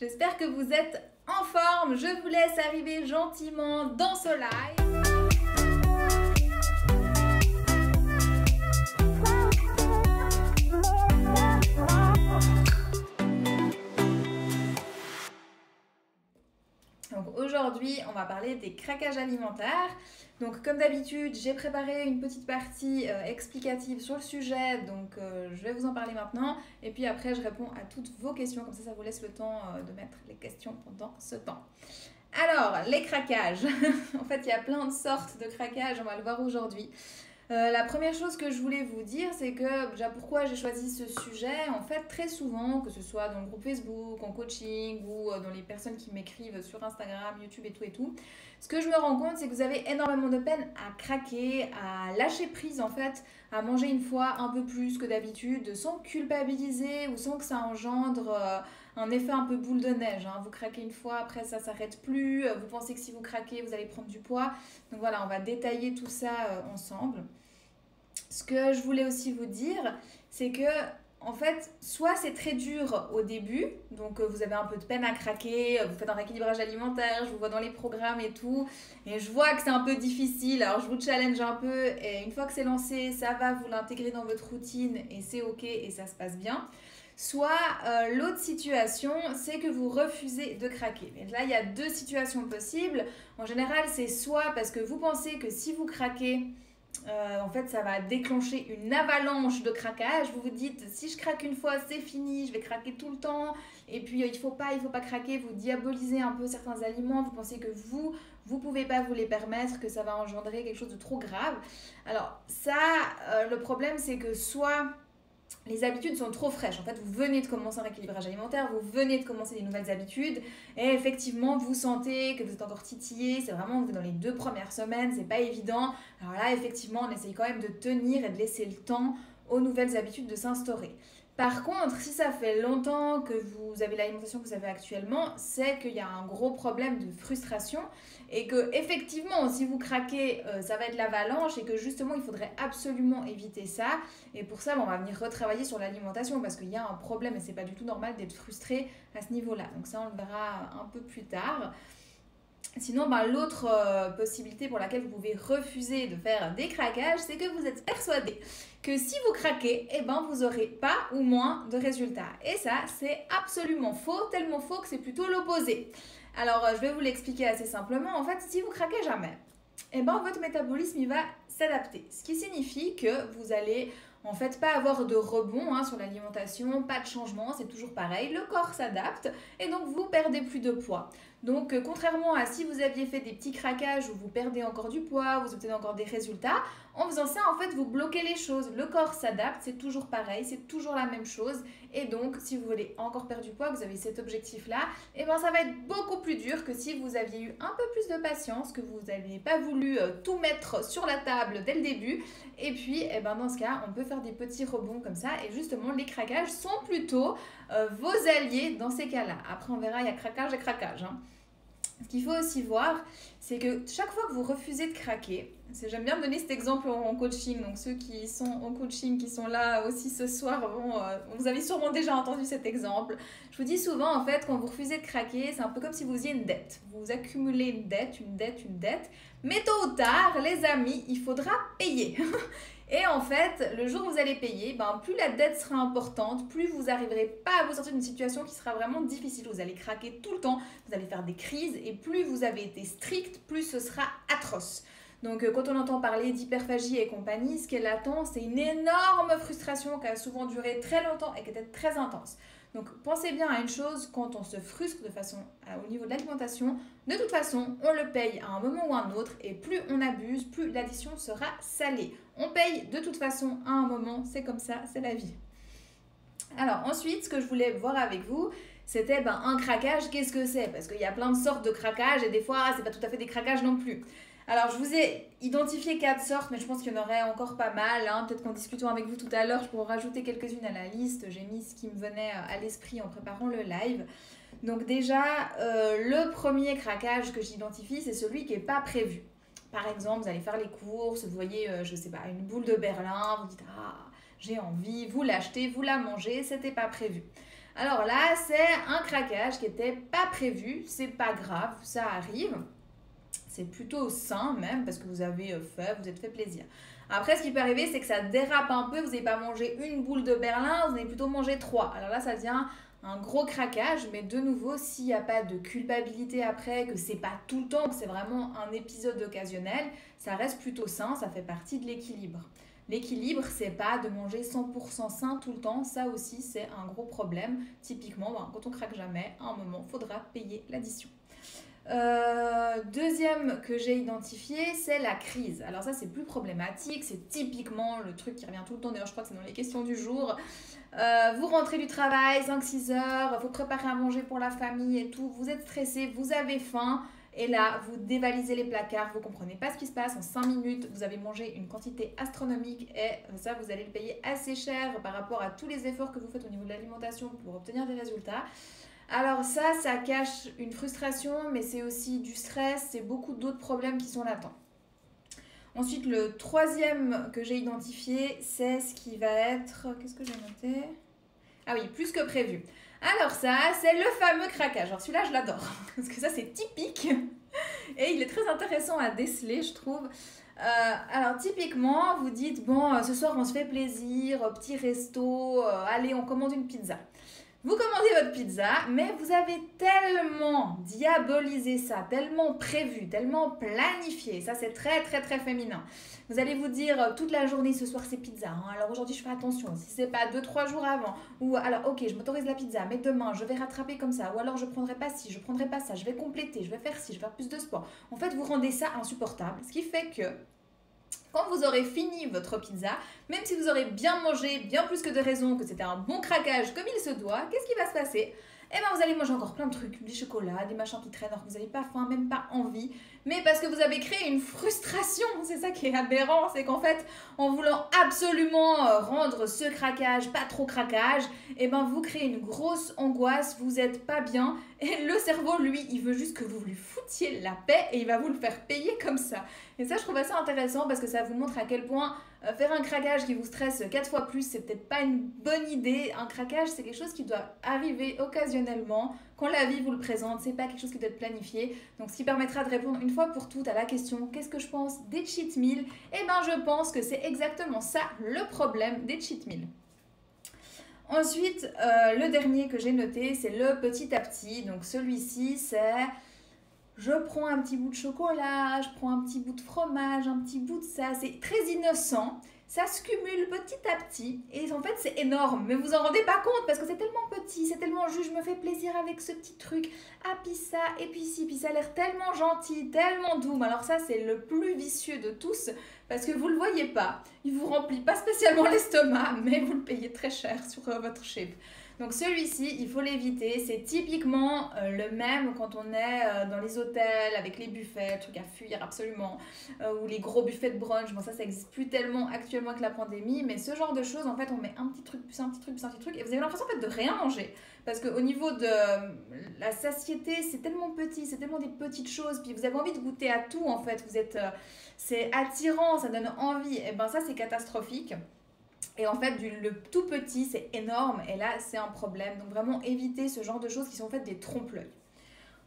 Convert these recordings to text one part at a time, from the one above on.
J'espère que vous êtes en forme. Je vous laisse arriver gentiment dans ce live. Donc aujourd'hui, on va parler des craquages alimentaires. Donc comme d'habitude, j'ai préparé une petite partie explicative sur le sujet, donc je vais vous en parler maintenant. Et puis après, je réponds à toutes vos questions, comme ça vous laisse le temps de mettre les questions pendant ce temps. Alors, les craquages. En fait, il y a plein de sortes de craquages, on va le voir aujourd'hui. La première chose que je voulais vous dire, c'est que déjà pourquoi j'ai choisi ce sujet. En fait, très souvent, que ce soit dans le groupe Facebook, en coaching ou dans les personnes qui m'écrivent sur Instagram, YouTube et tout, ce que je me rends compte, c'est que vous avez énormément de peine à craquer, à lâcher prise en fait, à manger une fois un peu plus que d'habitude, sans culpabiliser ou sans que ça engendre un effet un peu boule de neige. Vous craquez une fois, après ça s'arrête plus, vous pensez que si vous craquez, vous allez prendre du poids. Donc voilà, on va détailler tout ça ensemble. Ce que je voulais aussi vous dire, c'est que en fait, soit c'est très dur au début, donc vous avez un peu de peine à craquer, vous faites un rééquilibrage alimentaire, je vous vois dans les programmes et tout, et je vois que c'est un peu difficile, alors je vous challenge un peu, et une fois que c'est lancé, ça va, vous l'intégrer dans votre routine, et c'est ok, et ça se passe bien. Soit l'autre situation, c'est que vous refusez de craquer. Et là, il y a deux situations possibles. En général, c'est soit parce que vous pensez que si vous craquez, en fait, ça va déclencher une avalanche de craquage. Vous vous dites, si je craque une fois, c'est fini, je vais craquer tout le temps. Et puis, il faut pas craquer. Vous diabolisez un peu certains aliments. Vous pensez que vous pouvez pas vous les permettre, que ça va engendrer quelque chose de trop grave. Alors, ça, le problème, c'est que soit les habitudes sont trop fraîches. En fait, vous venez de commencer un rééquilibrage alimentaire, vous venez de commencer des nouvelles habitudes et effectivement, vous sentez que vous êtes encore titillé. C'est vraiment dans les 2 premières semaines, c'est pas évident. Alors là, effectivement, on essaye quand même de tenir et de laisser le temps aux nouvelles habitudes de s'instaurer. Par contre, si ça fait longtemps que vous avez l'alimentation que vous avez actuellement, c'est qu'il y a un gros problème de frustration et que effectivement, si vous craquez, ça va être l'avalanche et que justement, il faudrait absolument éviter ça. Et pour ça, on va venir retravailler sur l'alimentation parce qu'il y a un problème et c'est pas du tout normal d'être frustré à ce niveau-là. Donc ça, on le verra un peu plus tard. Sinon, l'autre possibilité pour laquelle vous pouvez refuser de faire des craquages, c'est que vous êtes persuadé que si vous craquez, vous n'aurez pas ou moins de résultats. Et ça, c'est absolument faux, tellement faux que c'est plutôt l'opposé. Alors, je vais vous l'expliquer assez simplement. En fait, si vous craquez jamais, votre métabolisme il va s'adapter. Ce qui signifie que vous allez en fait pas avoir de rebond sur l'alimentation, pas de changement, c'est toujours pareil. Le corps s'adapte et donc vous perdez plus de poids. Donc contrairement à si vous aviez fait des petits craquages où vous perdez encore du poids, vous obtenez encore des résultats, en faisant ça en fait vous bloquez les choses. Le corps s'adapte, c'est toujours pareil, c'est toujours la même chose. Et donc si vous voulez encore perdre du poids, que vous avez cet objectif là, ça va être beaucoup plus dur que si vous aviez eu un peu plus de patience, que vous n'aviez pas voulu tout mettre sur la table dès le début. Et puis dans ce cas, on peut faire des petits rebonds comme ça. Et justement, les craquages sont plutôt vos alliés dans ces cas-là. Après, on verra, il y a craquage et craquage. Ce qu'il faut aussi voir, c'est que chaque fois que vous refusez de craquer, j'aime bien donner cet exemple en coaching, donc ceux qui sont en coaching, qui sont là aussi ce soir, vous avez sûrement déjà entendu cet exemple. Je vous dis souvent, en fait, quand vous refusez de craquer, c'est un peu comme si vous faisiez une dette. Vous accumulez une dette, mais tôt ou tard, les amis, il faudra payer. Et en fait, le jour où vous allez payer, plus la dette sera importante, plus vous n'arriverez pas à vous sortir d'une situation qui sera vraiment difficile. Vous allez craquer tout le temps, vous allez faire des crises et plus vous avez été strict, plus ce sera atroce. Donc quand on entend parler d'hyperphagie et compagnie, ce qu'elle attend, c'est une énorme frustration qui a souvent duré très longtemps et qui était très intense. Donc pensez bien à une chose, quand on se frustre de façon au niveau de l'alimentation, de toute façon, on le paye à un moment ou à un autre et plus on abuse, plus l'addition sera salée. On paye de toute façon à un moment, c'est comme ça, c'est la vie. Alors ensuite, ce que je voulais voir avec vous, c'était un craquage, qu'est-ce que c'est? Parce qu'il y a plein de sortes de craquages et des fois, c'est pas tout à fait des craquages non plus. Alors, je vous ai identifié 4 sortes, mais je pense qu'il y en aurait encore pas mal. Peut-être qu'en discutant avec vous tout à l'heure, je pourrais rajouter quelques-unes à la liste. J'ai mis ce qui me venait à l'esprit en préparant le live. Donc déjà, le premier craquage que j'identifie, c'est celui qui n'est pas prévu. Par exemple, vous allez faire les courses, vous voyez, je sais pas, une boule de Berlin, vous dites « Ah, j'ai envie », vous l'achetez, vous la mangez, c'était pas prévu. Alors là, c'est un craquage qui n'était pas prévu, c'est pas grave, ça arrive. C'est plutôt sain même parce que vous avez vous êtes fait plaisir. Après, ce qui peut arriver, c'est que ça dérape un peu. Vous n'avez pas mangé une boule de Berlin, vous en avez plutôt mangé 3. Alors là, ça devient un gros craquage. Mais de nouveau, s'il n'y a pas de culpabilité après, que c'est pas tout le temps, que c'est vraiment un épisode occasionnel, ça reste plutôt sain, ça fait partie de l'équilibre. L'équilibre, c'est pas de manger 100% sain tout le temps. Ça aussi, c'est un gros problème. Typiquement, quand on craque jamais, à un moment, il faudra payer l'addition. Deuxième que j'ai identifié, c'est la crise. Alors ça, c'est plus problématique, c'est typiquement le truc qui revient tout le temps. D'ailleurs, je crois que c'est dans les questions du jour. Vous rentrez du travail, 5-6 heures, il faut préparer à manger pour la famille et tout. Vous êtes stressé, vous avez faim. Et là, vous dévalisez les placards, vous comprenez pas ce qui se passe. En 5 minutes, vous avez mangé une quantité astronomique et ça, vous allez le payer assez cher par rapport à tous les efforts que vous faites au niveau de l'alimentation pour obtenir des résultats. Alors ça cache une frustration, mais c'est aussi du stress, c'est beaucoup d'autres problèmes qui sont latents. Ensuite, le troisième que j'ai identifié, c'est ce qui va être... Qu'est-ce que j'ai noté? Ah oui, plus que prévu. Alors ça, c'est le fameux craquage. Alors celui-là, je l'adore, parce que ça, c'est typique. Et il est très intéressant à déceler, je trouve. Alors typiquement, vous dites, bon, ce soir, on se fait plaisir, petit resto, allez, on commande une pizza. Vous commandez votre pizza, mais vous avez tellement diabolisé ça, tellement prévu, tellement planifié. Ça, c'est très, très, très féminin. Vous allez vous dire toute la journée, ce soir, c'est pizza. Hein. Alors aujourd'hui, je fais attention. Si c'est pas 2-3 jours avant, ou alors, ok, je m'autorise la pizza, mais demain, je vais rattraper comme ça. Ou alors, je prendrai pas ci, je prendrai pas ça, je vais compléter, je vais faire ci, je vais faire plus de sport. En fait, vous rendez ça insupportable. Ce qui fait que quand vous aurez fini votre pizza, même si vous aurez bien mangé, bien plus que de raison, que c'était un bon craquage comme il se doit, qu'est-ce qui va se passer? Eh bien, vous allez manger encore plein de trucs, des chocolats, des machins qui traînent, alors que vous n'avez pas faim, même pas envie. Mais parce que vous avez créé une frustration, c'est ça qui est aberrant, c'est qu'en fait, en voulant absolument rendre ce craquage pas trop craquage, eh ben, vous créez une grosse angoisse, vous n'êtes pas bien, et le cerveau, lui, il veut juste que vous lui foutiez la paix, et il va vous le faire payer comme ça. Et ça, je trouve assez intéressant, parce que ça vous montre à quel point faire un craquage qui vous stresse 4 fois plus, c'est peut-être pas une bonne idée. Un craquage, c'est quelque chose qui doit arriver occasionnellement. Quand la vie vous le présente, c'est pas quelque chose qui doit être planifié. Donc, ce qui permettra de répondre une fois pour toutes à la question « Qu'est-ce que je pense des cheat meals ?» Eh bien, je pense que c'est exactement ça le problème des cheat meals. Ensuite, le dernier que j'ai noté, c'est le petit à petit. Donc, celui-ci, c'est... Je prends un petit bout de chocolat, je prends un petit bout de fromage, un petit bout de ça. C'est très innocent. Ça se cumule petit à petit. Et en fait, c'est énorme. Mais vous en rendez pas compte parce que c'est tellement petit, c'est tellement juste. Je me fais plaisir avec ce petit truc. Ah, puis ça, et puis ci. Puis ça a l'air tellement gentil, tellement doux. Mais alors ça, c'est le plus vicieux de tous parce que vous ne le voyez pas. Il vous remplit pas spécialement l'estomac, mais vous le payez très cher sur votre chip. Donc celui-ci, il faut l'éviter. C'est typiquement le même quand on est dans les hôtels avec les buffets, truc à fuir absolument, ou les gros buffets de brunch. Bon, ça n'existe plus tellement actuellement avec la pandémie, mais ce genre de choses, en fait, on met un petit truc, plus un petit truc, plus un petit truc, et vous avez l'impression en fait de rien manger. Parce qu'au niveau de la satiété, c'est tellement petit, c'est tellement des petites choses, puis vous avez envie de goûter à tout en fait. C'est attirant, ça donne envie. Et ben ça, c'est catastrophique. Et en fait, le tout petit, c'est énorme. Et là, c'est un problème. Donc vraiment, évitez ce genre de choses qui sont en fait des trompe-l'œil.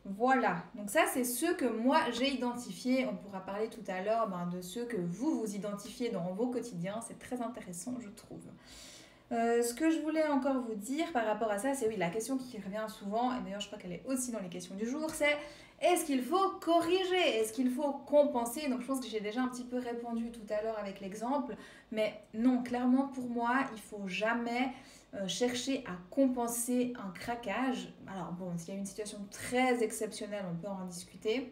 Voilà. Donc ça, c'est ceux que moi, j'ai identifiés. On pourra parler tout à l'heure de ceux que vous identifiez dans vos quotidiens. C'est très intéressant, je trouve. Ce que je voulais encore vous dire par rapport à ça, c'est oui, la question qui revient souvent, et d'ailleurs je crois qu'elle est aussi dans les questions du jour, c'est est-ce qu'il faut corriger? Est-ce qu'il faut compenser? Donc je pense que j'ai déjà un petit peu répondu tout à l'heure avec l'exemple, mais non, clairement pour moi, il ne faut jamais chercher à compenser un craquage. Alors bon, s'il y a une situation très exceptionnelle, on peut en discuter,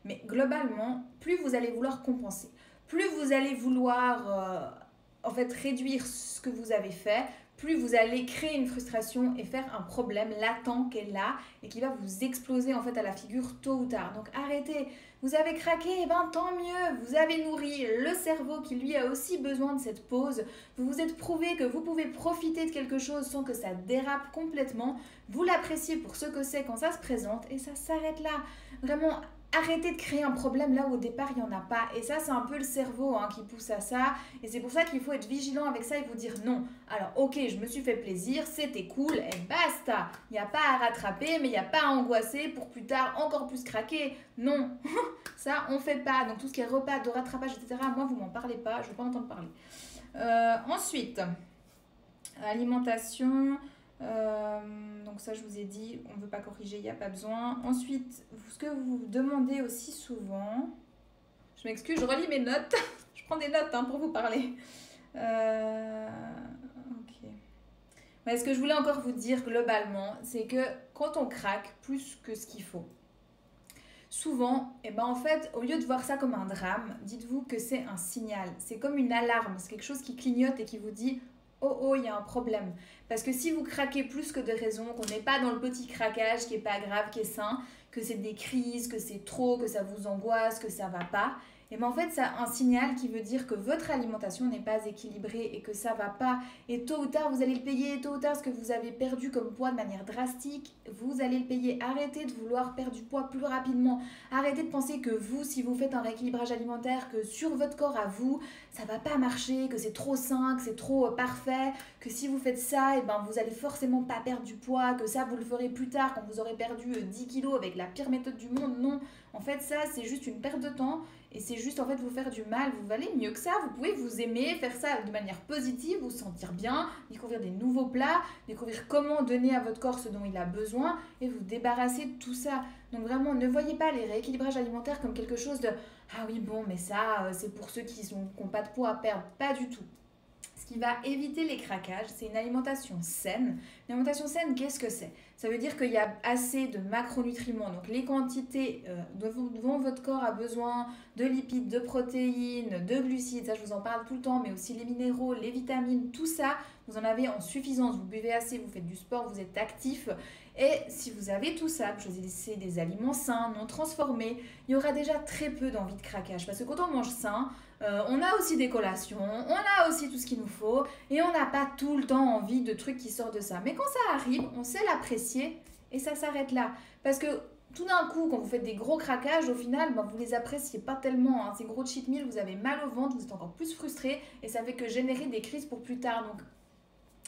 mais globalement, plus vous allez vouloir compenser, plus vous allez vouloir... en fait, réduire ce que vous avez fait, plus vous allez créer une frustration et faire un problème latent qui est là et qui va vous exploser en fait à la figure tôt ou tard. Donc arrêtez, vous avez craqué, et ben tant mieux, vous avez nourri le cerveau qui lui a aussi besoin de cette pause. Vous vous êtes prouvé que vous pouvez profiter de quelque chose sans que ça dérape complètement. Vous l'appréciez pour ce que c'est quand ça se présente et ça s'arrête là. Vraiment, arrêtez de créer un problème là où au départ il n'y en a pas. Et ça, c'est un peu le cerveau qui pousse à ça. Et c'est pour ça qu'il faut être vigilant avec ça et vous dire non. Alors ok, je me suis fait plaisir, c'était cool, et basta. Il n'y a pas à rattraper, mais il n'y a pas à angoisser pour plus tard encore plus craquer. Non, ça on fait pas. Donc tout ce qui est repas, de rattrapage, etc., moi vous m'en parlez pas, je veux pas en entendre parler. Ensuite, alimentation... donc ça je vous ai dit, on ne veut pas corriger, il n'y a pas besoin. Ensuite, ce que vous demandez aussi souvent, je m'excuse, je relis mes notes, je prends des notes pour vous parler. Ok. Mais ce que je voulais encore vous dire globalement, c'est que quand on craque plus que ce qu'il faut, souvent, en fait, au lieu de voir ça comme un drame, dites-vous que c'est un signal, c'est comme une alarme, c'est quelque chose qui clignote et qui vous dit oh, il y a un problème. Parce que si vous craquez plus que de raison, qu'on n'est pas dans le petit craquage qui n'est pas grave, qui est sain, que c'est des crises, que c'est trop, que ça vous angoisse, que ça va pas, en fait, c'est un signal qui veut dire que votre alimentation n'est pas équilibrée et que ça va pas. Et tôt ou tard, vous allez le payer. Tôt ou tard, ce que vous avez perdu comme poids de manière drastique, vous allez le payer. Arrêtez de vouloir perdre du poids plus rapidement. Arrêtez de penser que vous, si vous faites un rééquilibrage alimentaire, que sur votre corps à vous, ça va pas marcher, que c'est trop sain, que c'est trop parfait, que si vous faites ça, vous allez forcément pas perdre du poids, que ça, vous le ferez plus tard quand vous aurez perdu 10 kilos avec la pire méthode du monde. Non, en fait, ça, c'est juste une perte de temps. Et c'est juste en fait vous faire du mal, vous valez mieux que ça, vous pouvez vous aimer, faire ça de manière positive, vous sentir bien, découvrir des nouveaux plats, découvrir comment donner à votre corps ce dont il a besoin et vous débarrasser de tout ça. Donc vraiment ne voyez pas les rééquilibrages alimentaires comme quelque chose de ah oui bon mais ça c'est pour ceux qui n'ont pas de poids à perdre, pas du tout. Ce qui va éviter les craquages, c'est une alimentation saine. Une alimentation saine, qu'est-ce que c'est? Ça veut dire qu'il y a assez de macronutriments, donc les quantités dont votre corps a besoin de lipides, de protéines, de glucides, ça je vous en parle tout le temps, mais aussi les minéraux, les vitamines, tout ça, vous en avez en suffisance. Vous buvez assez, vous faites du sport, vous êtes actif. Et si vous avez tout ça, vous choisissez des aliments sains, non transformés, il y aura déjà très peu d'envie de craquage. Parce que quand on mange sain, on a aussi des collations, on a aussi tout ce qu'il nous faut et on n'a pas tout le temps envie de trucs qui sortent de ça. Mais quand ça arrive, on sait l'apprécier et ça s'arrête là. Parce que tout d'un coup, quand vous faites des gros craquages, au final, vous les appréciez pas tellement. Ces gros cheat meals, vous avez mal au ventre, vous êtes encore plus frustré et ça fait que générer des crises pour plus tard. Donc,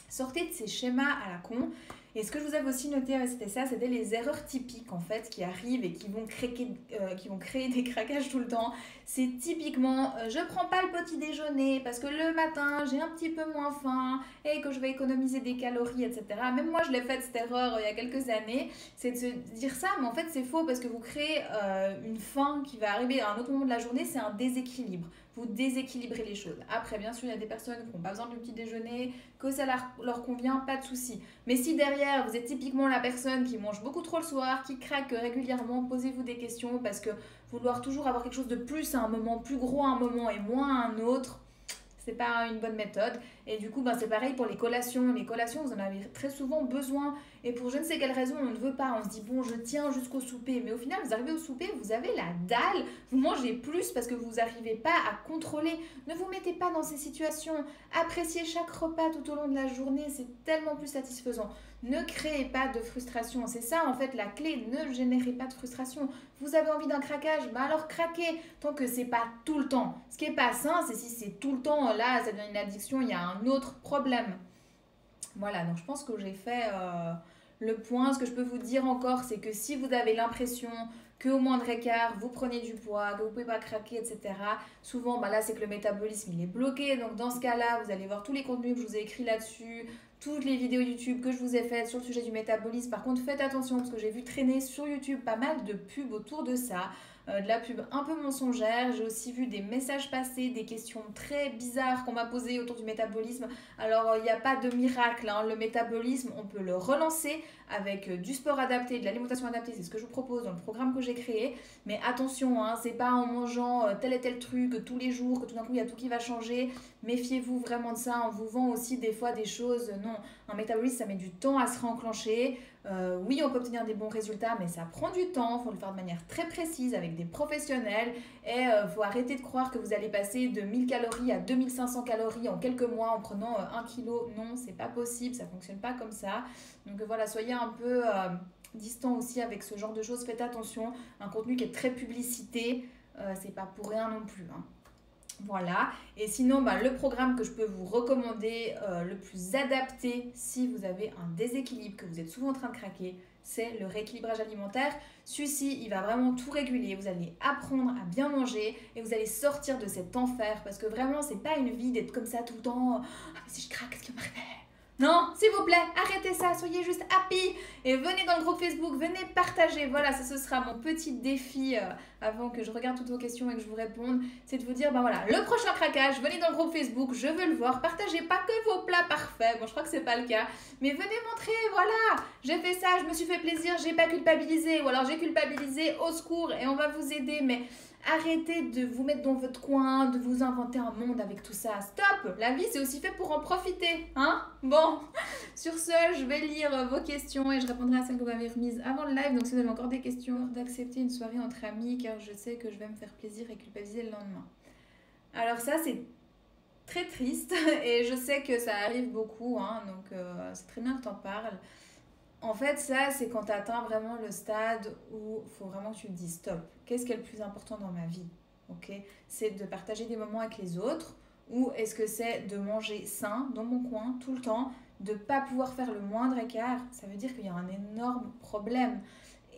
sortez de ces schémas à la con. Et ce que je vous avais aussi noté, c'était les erreurs typiques en fait qui arrivent et qui vont créer des craquages tout le temps. C'est typiquement, je prends pas le petit déjeuner parce que le matin j'ai un petit peu moins faim et que je vais économiser des calories, etc. Même moi je l'ai fait cette erreur il y a quelques années, c'est de se dire ça, mais en fait c'est faux parce que vous créez une faim qui va arriver à un autre moment de la journée, c'est un déséquilibre. Vous déséquilibrez les choses. Après, bien sûr, il y a des personnes qui n'ont pas besoin du petit déjeuner, que ça leur convient, pas de souci. Mais si derrière, vous êtes typiquement la personne qui mange beaucoup trop le soir, qui craque régulièrement, posez-vous des questions parce que vouloir toujours avoir quelque chose de plus à un moment, plus gros à un moment et moins à un autre, c'est pas une bonne méthode. Et du coup, c'est pareil pour les collations. Les collations, vous en avez très souvent besoin. Et pour je ne sais quelle raison, on ne veut pas. On se dit, bon, je tiens jusqu'au souper. Mais au final, vous arrivez au souper, vous avez la dalle. Vous mangez plus parce que vous n'arrivez pas à contrôler. Ne vous mettez pas dans ces situations. Appréciez chaque repas tout au long de la journée. C'est tellement plus satisfaisant. Ne créez pas de frustration. C'est ça, en fait, la clé. Ne générez pas de frustration. Vous avez envie d'un craquage, alors craquez. Tant que c'est pas tout le temps. Ce qui est pas sain, c'est si c'est tout le temps, là, ça devient une addiction, il y a un autre problème. Voilà, donc je pense que j'ai fait le point. Ce que je peux vous dire encore, c'est que si vous avez l'impression qu'au moindre écart, vous prenez du poids, que vous ne pouvez pas craquer, etc. Souvent, là, c'est que le métabolisme, il est bloqué. Donc, dans ce cas-là, vous allez voir tous les contenus que je vous ai écrits là-dessus, toutes les vidéos YouTube que je vous ai faites sur le sujet du métabolisme. Par contre, faites attention parce que j'ai vu traîner sur YouTube pas mal de pubs autour de ça. De la pub un peu mensongère. J'ai aussi vu des messages passer, des questions très bizarres qu'on m'a posées autour du métabolisme. Alors, il n'y a pas de miracle. Le métabolisme, on peut le relancer avec du sport adapté, de l'alimentation adaptée. C'est ce que je vous propose dans le programme que j'ai créé. Mais attention, c'est pas en mangeant tel et tel truc tous les jours que tout d'un coup, il y a tout qui va changer. Méfiez-vous vraiment de ça. On vous vend aussi des fois des choses. Non, un métabolisme, ça met du temps à se réenclencher. Oui, on peut obtenir des bons résultats, mais ça prend du temps. Il faut le faire de manière très précise avec des professionnels. Et il faut arrêter de croire que vous allez passer de 1000 calories à 2500 calories en quelques mois en prenant 1 kilo. Non, c'est pas possible, ça fonctionne pas comme ça. Donc voilà, soyez un peu distant aussi avec ce genre de choses. Faites attention, un contenu qui est très publicité, c'est pas pour rien non plus, hein. Voilà, et sinon le programme que je peux vous recommander, le plus adapté si vous avez un déséquilibre, que vous êtes souvent en train de craquer, c'est le rééquilibrage alimentaire. Celui-ci, il va vraiment tout réguler, vous allez apprendre à bien manger et vous allez sortir de cet enfer, parce que vraiment c'est pas une vie d'être comme ça tout le temps. Ah mais si je craque, qu'est-ce qui m'arrive? Non, s'il vous plaît, arrêtez ça, soyez juste happy et venez dans le groupe Facebook, venez partager. Voilà, ça ce sera mon petit défi avant que je regarde toutes vos questions et que je vous réponde. C'est de vous dire, voilà, le prochain craquage, venez dans le groupe Facebook, je veux le voir. Partagez pas que vos plats parfaits, bon je crois que c'est pas le cas, mais venez montrer, voilà, j'ai fait ça, je me suis fait plaisir, j'ai pas culpabilisé, ou alors j'ai culpabilisé, au secours, et on va vous aider, mais... Arrêtez de vous mettre dans votre coin, de vous inventer un monde avec tout ça. Stop! La vie, c'est aussi fait pour en profiter, hein? Bon, sur ce, je vais lire vos questions et je répondrai à celles que vous m'avez remises avant le live. Donc, si vous avez encore des questions, d'accepter une soirée entre amis, car je sais que je vais me faire plaisir et culpabiliser le lendemain. Alors ça, c'est très triste et je sais que ça arrive beaucoup, hein, donc c'est très bien que tu en parles. En fait, ça, c'est quand tu atteins vraiment le stade où il faut vraiment que tu te dises stop. Qu'est-ce qui est le plus important dans ma vie? Ok, c'est de partager des moments avec les autres ou est-ce que c'est de manger sain dans mon coin tout le temps, de ne pas pouvoir faire le moindre écart? Ça veut dire qu'il y a un énorme problème.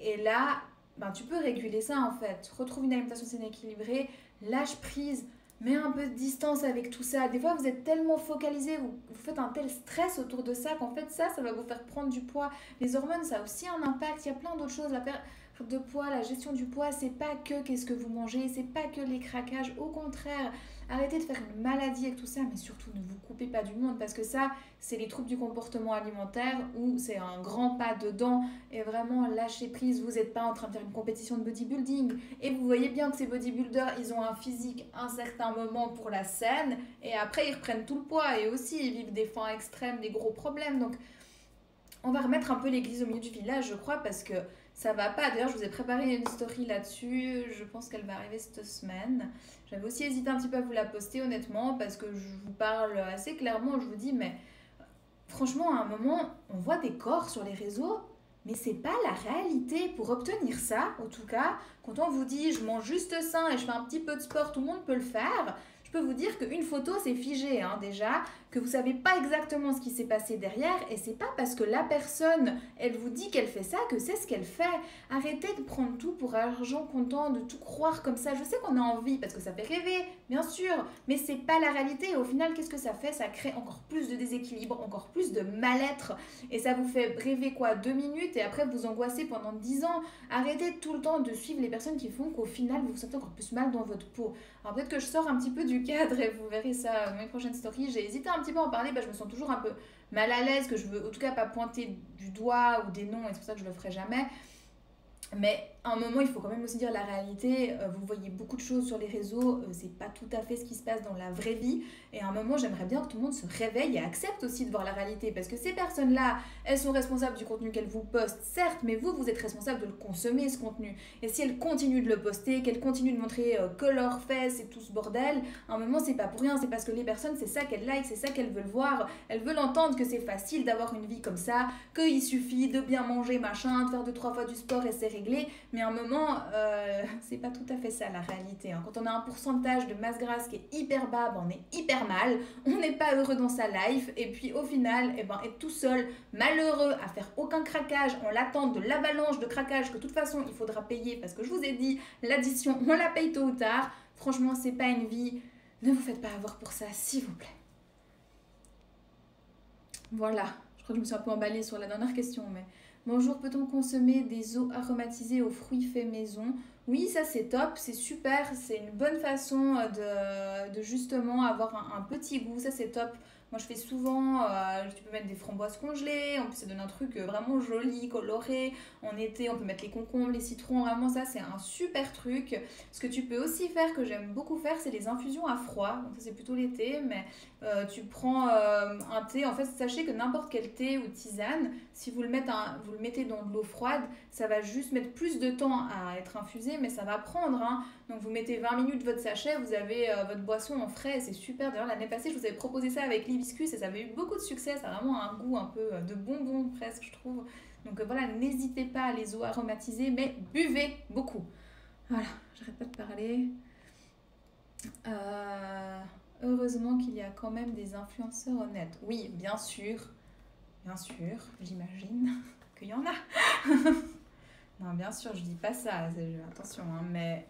Et là, tu peux réguler ça en fait. Retrouve une alimentation saine et équilibrée, lâche prise. Mets un peu de distance avec tout ça. Des fois, vous êtes tellement focalisé, vous faites un tel stress autour de ça qu'en fait, ça va vous faire prendre du poids. Les hormones, ça a aussi un impact. Il y a plein d'autres choses. La perte de poids, la gestion du poids, c'est pas que qu'est-ce que vous mangez, c'est pas que les craquages. Au contraire, arrêtez de faire une maladie avec tout ça, mais surtout ne vous coupez pas du monde parce que ça, c'est les troubles du comportement alimentaire où c'est un grand pas dedans et vraiment lâchez prise. Vous n'êtes pas en train de faire une compétition de bodybuilding et vous voyez bien que ces bodybuilders, ils ont un physique à un certain moment pour la scène et après ils reprennent tout le poids et aussi ils vivent des fins extrêmes, des gros problèmes. Donc on va remettre un peu l'église au milieu du village, je crois, parce que ça va pas. D'ailleurs, je vous ai préparé une story là-dessus. Je pense qu'elle va arriver cette semaine. J'avais aussi hésité un petit peu à vous la poster, honnêtement, parce que je vous parle assez clairement. Je vous dis, mais franchement, à un moment, on voit des corps sur les réseaux, mais c'est pas la réalité. Pour obtenir ça, en tout cas, quand on vous dit, je mange juste sain et je fais un petit peu de sport, tout le monde peut le faire. Je peux vous dire qu'une photo, c'est figé, hein, déjà, que vous savez pas exactement ce qui s'est passé derrière et c'est pas parce que la personne, elle vous dit qu'elle fait ça que c'est ce qu'elle fait. Arrêtez de prendre tout pour argent comptant, de tout croire comme ça. Je sais qu'on a envie parce que ça fait rêver, bien sûr, mais c'est pas la réalité. Et au final, qu'est-ce que ça fait? Ça crée encore plus de déséquilibre, encore plus de mal-être et ça vous fait rêver quoi 2 minutes et après vous angoissez pendant 10 ans. Arrêtez tout le temps de suivre les personnes qui font qu'au final vous vous sentez encore plus mal dans votre peau. Alors peut-être que je sors un petit peu du cadre et vous verrez ça dans mes prochaines stories. J'ai hésité un petit peu à en parler, je me sens toujours un peu mal à l'aise, que je veux en tout cas pas pointer du doigt ou des noms et c'est pour ça que je le ferai jamais. Mais à un moment, il faut quand même aussi dire la réalité. Vous voyez beaucoup de choses sur les réseaux, c'est pas tout à fait ce qui se passe dans la vraie vie. Et à un moment, j'aimerais bien que tout le monde se réveille et accepte aussi de voir la réalité. Parce que ces personnes-là, elles sont responsables du contenu qu'elles vous postent, certes, mais vous êtes responsable de le consommer, ce contenu. Et si elles continuent de le poster, qu'elles continuent de montrer que leurs fesses et tout ce bordel, à un moment, c'est pas pour rien. C'est parce que les personnes, c'est ça qu'elles like, c'est ça qu'elles veulent voir. Elles veulent entendre que c'est facile d'avoir une vie comme ça, qu'il suffit de bien manger, machin, de faire 2-3 fois du sport et c'est réglé. Mais à un moment, c'est pas tout à fait ça la réalité, hein. Quand on a un pourcentage de masse grasse qui est hyper bas, on est hyper mal, on n'est pas heureux dans sa life, et puis au final, être tout seul, malheureux, à faire aucun craquage, en l'attente de l'avalanche de craquage que de toute façon il faudra payer, parce que je vous ai dit, l'addition, on la paye tôt ou tard. Franchement, c'est pas une vie. Ne vous faites pas avoir pour ça, s'il vous plaît. Voilà, je crois que je me suis un peu emballée sur la dernière question, mais... Bonjour, peut-on consommer des eaux aromatisées aux fruits faits maison? Oui, ça c'est top, c'est super, c'est une bonne façon de justement avoir un petit goût, ça c'est top. Moi je fais souvent, tu peux mettre des framboises congelées, en plus ça donne un truc vraiment joli, coloré. En été on peut mettre les concombres, les citrons, vraiment ça c'est un super truc. Ce que tu peux aussi faire, que j'aime beaucoup faire, c'est les infusions à froid. Donc ça c'est plutôt l'été, mais tu prends un thé, en fait sachez que n'importe quel thé ou tisane, si vous le mettez dans de l'eau froide, ça va juste mettre plus de temps à être infusé, mais ça va prendre, hein. Donc vous mettez 20 minutes votre sachet, vous avez votre boisson en frais, c'est super. D'ailleurs l'année passée je vous avais proposé ça avec l'hibiscus et ça avait eu beaucoup de succès, ça a vraiment un goût un peu de bonbon presque je trouve. Donc voilà, n'hésitez pas à les eaux aromatisées, mais buvez beaucoup. Voilà, j'arrête pas de parler. Heureusement qu'il y a quand même des influenceurs honnêtes. Oui, bien sûr, j'imagine qu'il y en a. Non, bien sûr, je dis pas ça, attention, hein, mais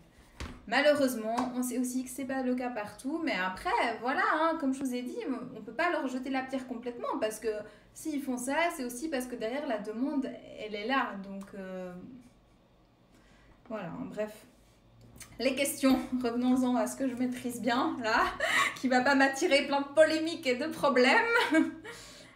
malheureusement, on sait aussi que c'est pas le cas partout. Mais après, voilà, hein, comme je vous ai dit, on peut pas leur jeter la pierre complètement parce que s'ils font ça, c'est aussi parce que derrière la demande, elle est là. Donc voilà, hein, bref. Les questions, revenons-en à ce que je maîtrise bien, là, qui va pas m'attirer plein de polémiques et de problèmes.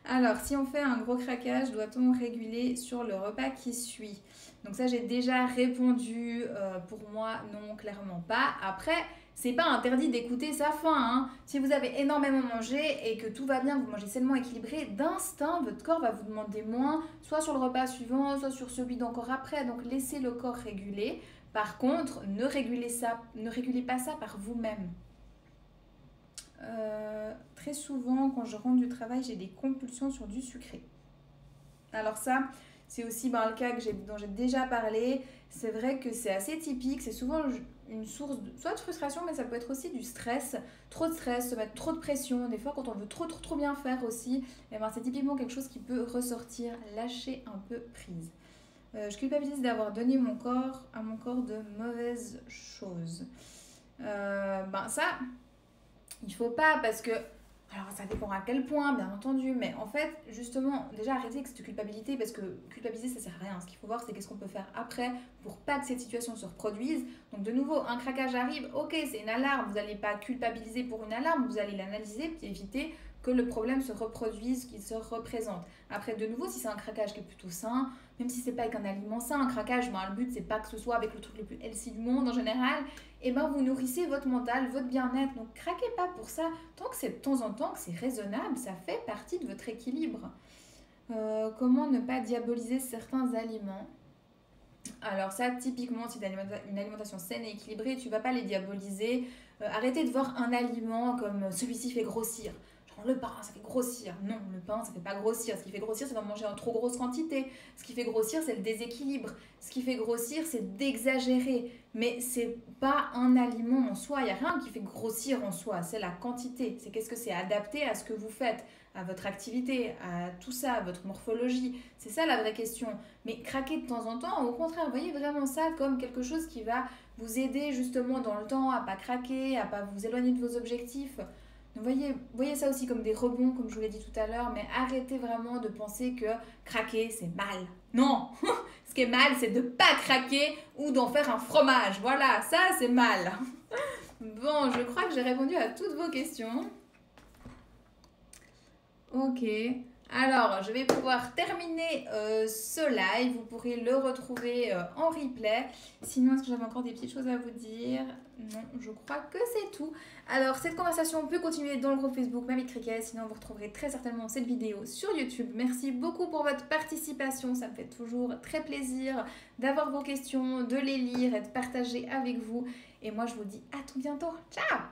Alors, si on fait un gros craquage, doit-on réguler sur le repas qui suit? Donc ça, j'ai déjà répondu, pour moi, non, clairement pas. Après, c'est pas interdit d'écouter sa faim, hein. Si vous avez énormément mangé et que tout va bien, que vous mangez sainement équilibré, d'instinct, votre corps va vous demander moins, soit sur le repas suivant, soit sur celui d'encore après. Donc, laissez le corps réguler. Par contre, ne régulez pas ça par vous-même. Très souvent, quand je rentre du travail, j'ai des compulsions sur du sucré. Alors ça, c'est aussi le cas dont j'ai déjà parlé. C'est vrai que c'est assez typique. C'est souvent une source soit de frustration, mais ça peut être aussi du stress. Trop de stress, se mettre trop de pression. Des fois, quand on veut trop bien faire aussi, c'est typiquement quelque chose qui peut ressortir. Lâcher un peu prise. Je culpabilise d'avoir donné à mon corps de mauvaises choses. Ça, il faut pas parce que... Alors ça dépend à quel point, bien entendu, mais en fait, justement, déjà arrêtez avec cette culpabilité parce que culpabiliser, ça sert à rien. Ce qu'il faut voir, c'est qu'est-ce qu'on peut faire après pour pas que cette situation se reproduise. Donc de nouveau, un craquage arrive, ok, c'est une alarme, vous n'allez pas culpabiliser pour une alarme, vous allez l'analyser puis éviter que le problème se reproduise, qu'il se représente. Après, de nouveau, si c'est un craquage qui est plutôt sain, même si c'est pas avec un aliment sain, un craquage, le but c'est pas que ce soit avec le truc le plus healthy du monde en général, et vous nourrissez votre mental, votre bien-être, donc craquez pas pour ça, tant que c'est de temps en temps, que c'est raisonnable, ça fait partie de votre équilibre. Comment ne pas diaboliser certains aliments? Alors ça, typiquement, si tu as une alimentation saine et équilibrée, tu vas pas les diaboliser. Arrêtez de voir un aliment comme celui-ci fait grossir. Le pain, ça fait grossir. Non, le pain, ça fait pas grossir. Ce qui fait grossir, c'est d'en manger en trop grosse quantité. Ce qui fait grossir, c'est le déséquilibre. Ce qui fait grossir, c'est d'exagérer. Mais c'est pas un aliment en soi. Il n'y a rien qui fait grossir en soi. C'est la quantité. C'est qu'est-ce que c'est adapté à ce que vous faites, à votre activité, à tout ça, à votre morphologie. C'est ça la vraie question. Mais craquer de temps en temps, au contraire, voyez vraiment ça comme quelque chose qui va vous aider justement dans le temps à pas craquer, à pas vous éloigner de vos objectifs. Voyez ça aussi comme des rebonds, comme je vous l'ai dit tout à l'heure, mais arrêtez vraiment de penser que craquer, c'est mal. Non. Ce qui est mal, c'est de ne pas craquer ou d'en faire un fromage. Voilà, ça, c'est mal. Bon, je crois que j'ai répondu à toutes vos questions. Ok. Alors, je vais pouvoir terminer ce live. Vous pourrez le retrouver en replay. Sinon, est-ce que j'avais encore des petites choses à vous dire? Non, je crois que c'est tout. Alors, cette conversation peut continuer dans le groupe Facebook Mamie Cricket. Sinon, vous retrouverez très certainement cette vidéo sur YouTube. Merci beaucoup pour votre participation. Ça me fait toujours très plaisir d'avoir vos questions, de les lire et de partager avec vous. Et moi, je vous dis à tout bientôt. Ciao!